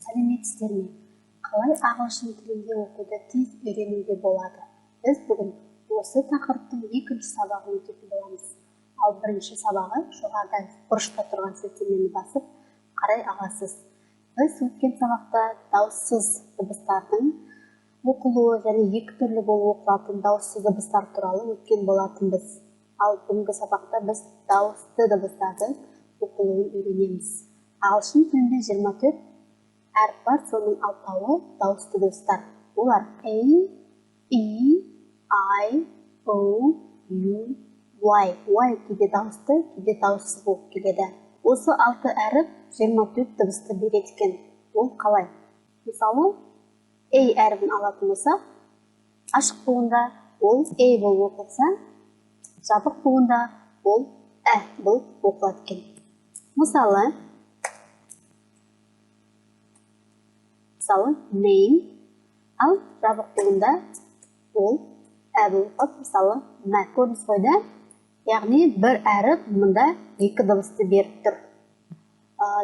Сәлеметсіздер ме? Қалай ағылшын тілінде оқуды тез үйренуге болады? Біз бүгін осы тақырыптың екінші сабағын өтетін боламыз. Ал бірінші сабағы жоғарыда бұрышта тұрған сілтемені басып қарай аласыз. Біз өткен сабақта дауыссыз дыбыстардың оқылуы және екі түрлі болып оқылатын дауыссыз дыбыстар туралы өткен болатынбыз. Ал бүгінгі сабақта біз дауысты дыбыстардың оқылуын үйренеміз. Ағылшын тілінде 24 әріп бар, соның алтауы дауысты дыбыстар. Олар A, E, I, O, U, Y. Y кейде дауысты, кейде дауыссыз болып келеді. Осы 6 әріп 24 дыбысты береді екен. Ол қалай? Мысалы, A әрібін алатын болсақ, ашық буында ол A болып оқылса, жабық буында ол Ә болып оқылады екен. Мысалы, name, ал жабық буында ол Ә болып оқылады. Мысалы, мә көрдіңіз ғой да? Яғни бір әріп мұнда екі дыбысты беріп тұр.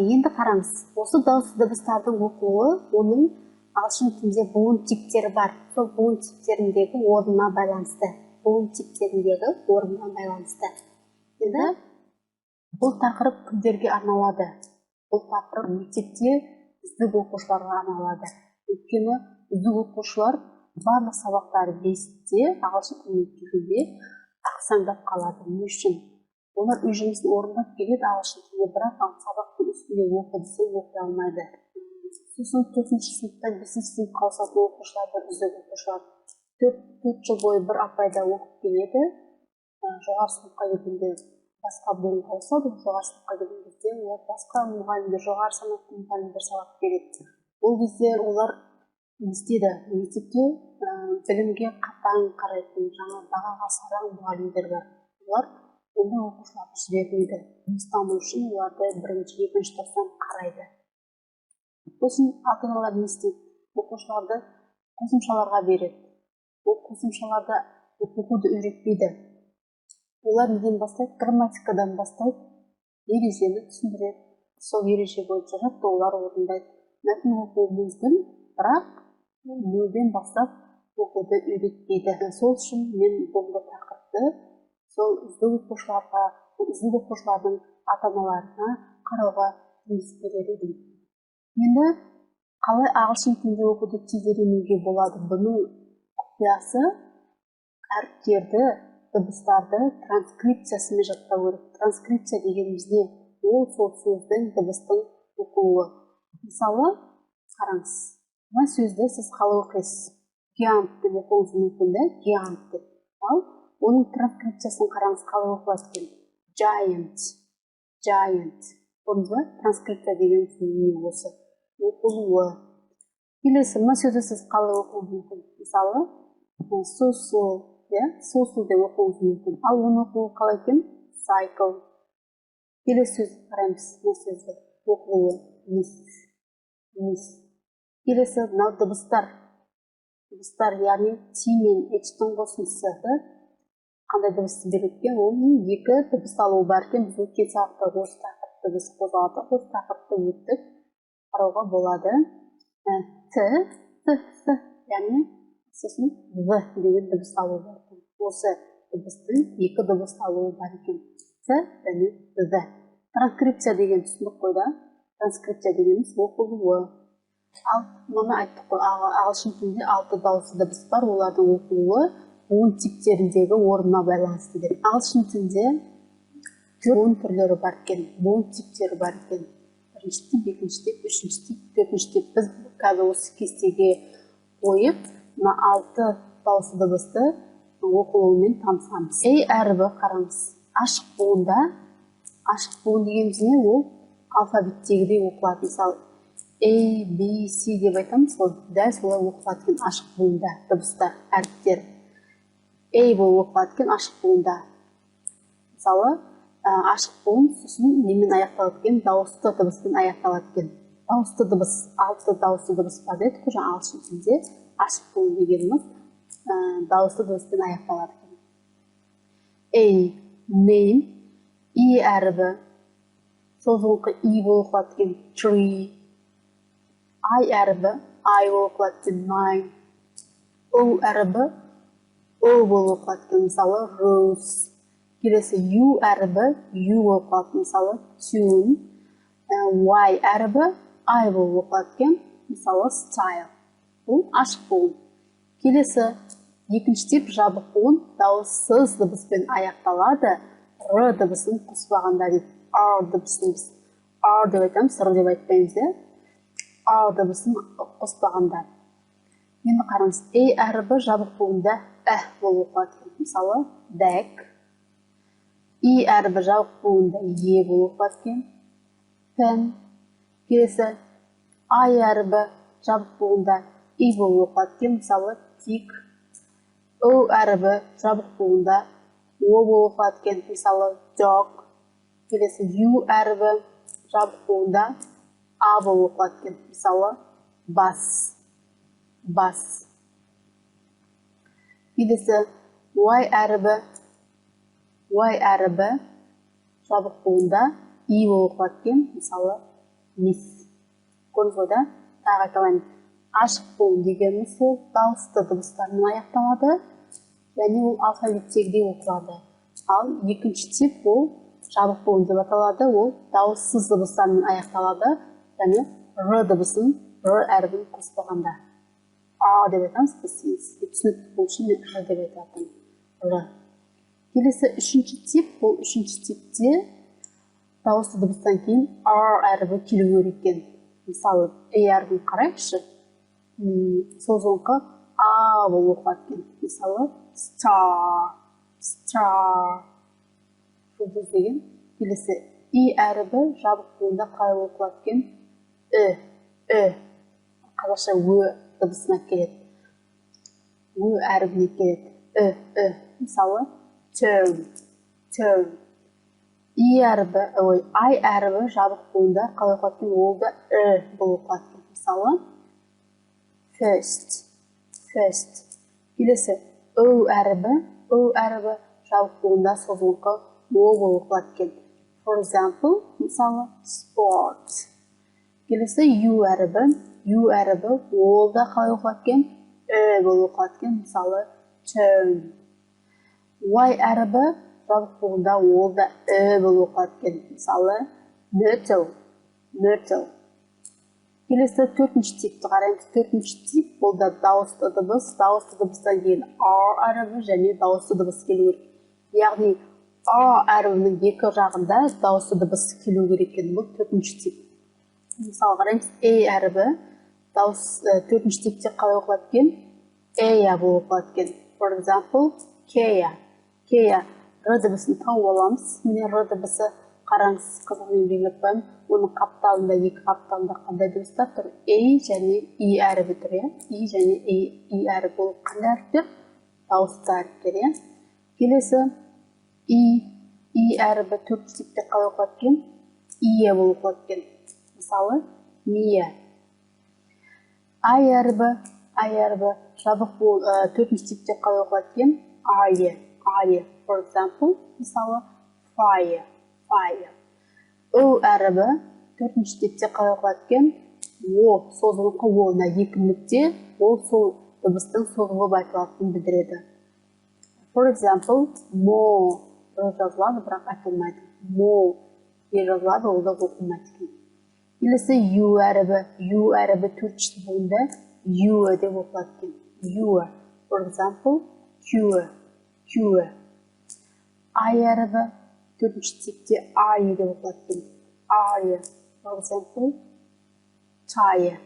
Енді қараңыз, осы дауысты дыбыстардың оқылуы, оның ағылшын тілінде буын типтері бар. Сол буын типтеріндегі орнына байланысты. Енді бұл тақырып кімдерге арналады? Бұл тақырып мектепте үздік оқушыларға арналады. Өйткені үздік оқушылар барлық сабақтары бесте ағылшын тіліне келгенде ақсаңдап қалады. Не үшін? Олар үй жұмысын орындап келеді ағылшын тілінде, бірақ сабақтың үстінде оқы десе оқи алмайды. Сосын 4-ші сыныптан 5-ші сыныпқа ауысатын оқушылар, үздік оқушылар 4 жыл бойы бір апайда оқып келеді. Жоғары сыныпқа келгенде басқа буынға ауысады. Жоғары сыныпқа келген кезде олар басқа мұғалімдер, жоғары санатты мұғалімдер сабақ береді. Ол кезде олар не істейді? Мектепте білімге қатаң қарайтын, жаңа бағаға сараң мұғалімдер бар. Олар енді оқушыларды жібермейді. Ұстамау үшін оларды 1-ші, 2-ші топтан қарайды. Сосын ата-аналар не істейді? Оқушыларды қосымшаларға береді. Ол қосымшаларда оқуды үйретпейді. Олар неден бастайды? Грамматикадан бастайды, ережені түсіндіреді. Сол ереже бойынша жаттығулар орындайды. Мәтін оқуы мүмкін, бірақ нөлден бастап оқуды үйретпейді. Сол үшін мен бұл тақырыпты сол үздік оқушылардың ата-аналарына қарауға кеңес берер едім. Енді қалай ағылшын тілінде оқуды тез үйренуге болады? Бұның құпиясы әріптерді, дыбыстарды транскрипциясымен жаттау керек. Транскрипция дегеніміз не? Ол сол сөздің дыбыстың оқылуы. Мысалы, қараңыз, мына сөзді сіз қалай оқисыз? Giant деп оқуыңыз мүмкін, giant деп. Ал оның транскрипциясын қараңыз, қалай оқылады екен? Giant. Көрдіңіз бе? Транскрипция дегеніміз не осы? Оқылуы. Келесі, мына сөзді сіз қалай оқуыңыз мүмкін? Мысалы, social деп оқуыңыз мүмкін. Ал оны оқуы қалай екен? Cycle. Келесі сөз қараймыз, мына сөзді оқуы miss. Келесі, мынау дыбыстар. Дыбыстар, яғни T мен H-тің қосындысы. Қандай дыбысты береткен? Оның екі дыбыс алуы бар екен. Біз өткен сабақта осы тақырыпты біз қозғадық. Осы тақырыпты өттік. Қарауға болады. Т, яғни сосын В деген дыбыс алуы бар екен. Осы дыбыстың екі дыбыс алуы бар екен. Т және В. Транскрипция деген түсіндік қой да. Транскрипция дегеніміз оқылуы. Ал мұны айттық қой, ағылшын тілінде 6 дауысты дыбыс бар, олардың оқылуы буын типтеріндегі орнына байланысты деп. Ағылшын тілінде буын түрлері бар екен, буын типтері бар екен. 1-ші тип, 2-ші тип, 3-ші тип, 4-ші тип. Біз қазір осы кестеге қойып, мына 6 дауысты дыбысты оқылуымен танысамыз. A әрібі қараңыз. Ашық буын дегеніміз не? Ол алфавиттегідей оқылады. Мысалы, A, B, C деп айтамыз ғой. Дәл солай оқылады екен ашық буында дыбыстар, әріптер. A болып оқылады екен ашық буында. Мысалы, ашық буын сосын немен аяқталады екен? Дауысты дыбыспен аяқталады екен. Дауысты дыбыс, 6 дауысты дыбыс бар дедік қой, ағылшын тілінде ашық буын дегеніміз дауысты дыбыспен аяқталады екен. A, name, E әрібі, созылыңқы E болып оқылады екен. Tree. I әрібі I болып оқылады екен, nine. O әрібі O болып оқылады екен, мысалы rose. Келесі U әрібі U болып оқылады, мысалы tune. Y әрібі I болып оқылады екен, мысалы style. Бұл ашық буын. Келесі екінші тип жабық буын дауыссыз дыбыспен аяқталады. Р дыбысын қоспағанда дейді. R дыбысын біз R деп айтамыз, R деп айтпаймыз, R дыбысын қоспағанда. Енді қараңыз, A әрібі жабық буында болып оқылады. Мысалы back. E әрібі жабық буында болып оқылады. Pen. Келесі I әрібі жабық буында болып оқылады. Мысалы tick. O әрібі жабық буында болып оқылады. Мысалы dog. Келесі U әрібі жабық буында A болып оқылады. Мысалы bus. Келесі Y әрібі жабық буында E болып оқылады. Мысалы miss. Көрдіңіз ғой да? Тағы айтайын. Ашық буын дегеніміз сол дауысты дыбыстармен аяқталады, және ол алфавиттегідей оқылады. Ал екінші тип ол жабық буын деп аталады, ол дауыссыз дыбыстармен аяқталады, және Р дыбысын, Р әрібін қоспағанда. А деп айтамыз, түсінікті болу үшін мен Р деп айтатын. Р. Келесі үшінші тип, бұл үшінші типте дауысты дыбыстан кейін R әрібі келу керек екен. Мысалы, әрібін қарайықшы, созылыңқы A болып оқылады екен. Мысалы, star. Жұлдыз деген. Келесі әрібі жабық буында қалай оқылады екен? Қазақша дыбысына келеді. Әрібіне келеді. Мысалы, turn. I әрібі жабық буында қалай оқылады екен? Ол да болып оқылады екен. Мысалы, first. Келесі O әрібі жабық буында созылыңқы O болып оқылады екен. For example, мысалы sport. Келесі U әрібі ол да қалай оқылады екен? Болып оқылады екен. Мысалы turn. Y әрібі жабық буында ол да болып оқылады екен. Мысалы myrtle. Келесі төртінші типті қараймыз. Төртінші тип ол да дауысты дыбыс. Дауысты дыбыстан кейін R әрібі және дауысты дыбыс келу керек. Яғни A әрібінің екі жағында дауысты дыбыс келу керек екен. Бұл төртінші тип. Мысалы қараймыз, әрібі төртінші типте қалай оқылады екен? Болып оқылады екен. For example, Kea. Р дыбысын тауып аламыз. Міне Р дыбысы қараңыз, қызылмен белгілеп қоямын. Оның қапталында, екі қапталында қандай дыбыстар тұр? және И әрібі тұр. И және И әрібі болып қандай әріптер? Дауысты әріптер. Келесі И әрібі төртінші типте қалай оқылады екен? Ие болып оқылады екен. Мысалы, Mia. I әрібі жабық төртінші типте қалай оқылады екен? Aye. For example, мысалы, fire. O әрібі төртінші типте қалай оқылады екен? O, созылыңқы O, екі нүкте, ол сол дыбыстың созылып айтылатынын білдіреді. For example, more. Жазылады, бірақ айтылмайды. More жазылады, ол да оқылмайды. Келесі U әрібі төртінші буында U деп оқылады екен. For example, cure. I әрібі төртінші типте I деп оқылады екен. For example, tire.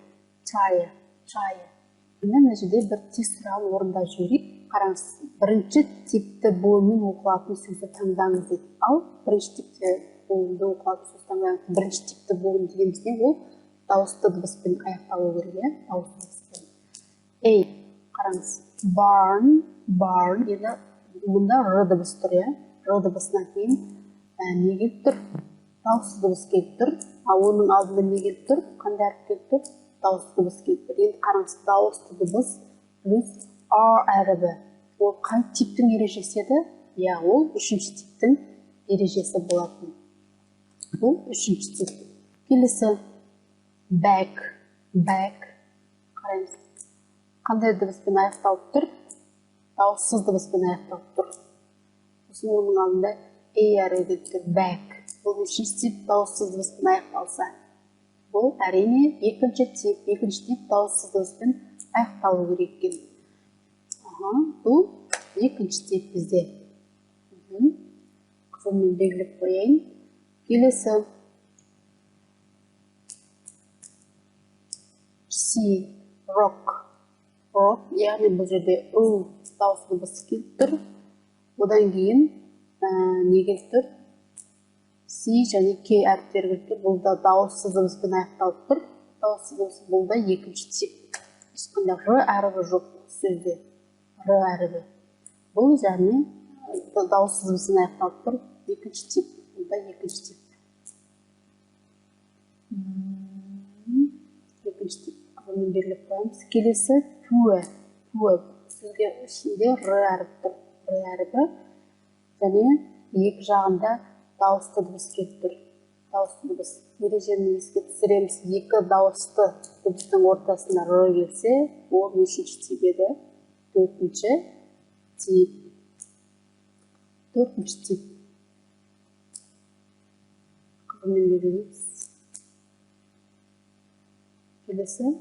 Мына жерде бір тест сұрағын орындап жіберейік. Қараңыз, бірінші типті буынмен оқылатын сөзді таңдаңыз дейді. Ал бірінші типті буынды оқылатын сөзді таңдаңыз. Бірінші типті буын дегеніміз не? Ол дауысты дыбыспен аяқталу керек. Дауысты дыбыспен. Қараңыз, barn. Енді мұнда Р дыбыс тұр. Р дыбысынан кейін не келіп тұр? Дауысты дыбыс келіп тұр. Ал оның алдында не келіп тұр? Қандай әріп келіп тұр? Дауысты дыбыс келіп тұр. Енді қараңыз, дауысты дыбыс плюс R әрібі. Ол қай типтің ережесі еді? Ол үшінші типтің ережесі болатын. Бұл үшінші тип. Келесі back. back. Қараймыз. Қандай дыбыспен аяқталып тұр? Дауыссыз дыбыспен аяқталып тұр. Сосын оның алдында a әріпі тұр, back. Бұл нешінші тип дауыссыз дыбыспен аяқталса? Бұл әрине екінші тип дауыссыз дыбыспен аяқталу керек екен. Бұл екінші тип бізде. Қызылмен белгілеп қояйын. Келесі C, rock. Rock, яғни бұл жерде U дауыс дыбысы келіп тұр. Одан кейін не келіп тұр? C және K әріптері келіп тұр. Бұл да дауыссыз дыбыспен аяқталып тұр. Дауыссыз дыбыс бұл да екінші тип. Ешқандай R әрібі жоқ сөзде. R әрібі. Бұл және дауыссыз дыбыспен аяқталып тұр. Екінші тип. Бұл да екінші тип. Екінші тип. Қызылмен белгілеп қоямыз. Келесі pue. Сөзге ішінде R әріп тұр. R әрібі және екі жағында дауысты дыбыс келіп тұр. Дауысты дыбыс. Ережені еске түсіреміз. Екі дауысты дыбыстың ортасында R келсе, ол нешінші тип еді? Төртінші тип. Қызылмен белгілейміз. Келесі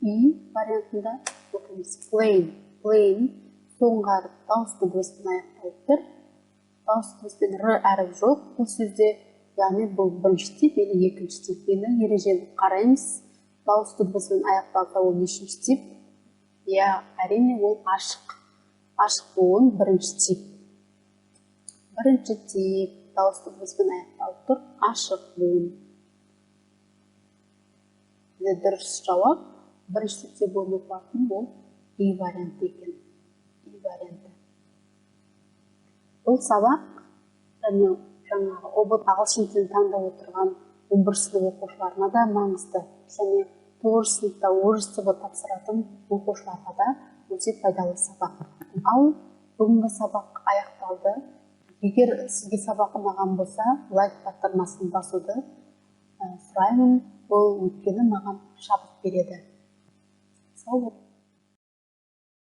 И вариантында оқимыз. Plain соңғы әріп дауысты дыбыспен аяқталып тұр. Дауысты дыбыспен R әріп жоқ. Бұл сөзде, яғни бұл бірінші тип, или екінші тип. Енді ережені қараймыз. Дауысты дыбыспен аяқталса, ол нешінші тип? Әрине ол ашық. Ашық болуын бірінші тип. Бірінші тип дауысты дыбыспен аяқталып тұр. Ашық болуын. Дұрыс жауап бірінші типте болып болатын ол И варианты екен. И варианты. Бұл сабақ жаңағы ұбт ағылшын тілін таңдап отырған 11 сынып оқушыларына да маңызды. Және 9 сыныпта орыс тілі тапсыратын оқушыларға да өте пайдалы сабақ. Ал бүгінгі сабақ аяқталды. Егер сізге сабақ ұнаған болса, лайк батырмасын басуды сұраймын. Бұл өйткені маған шабыт береді. Сау бол.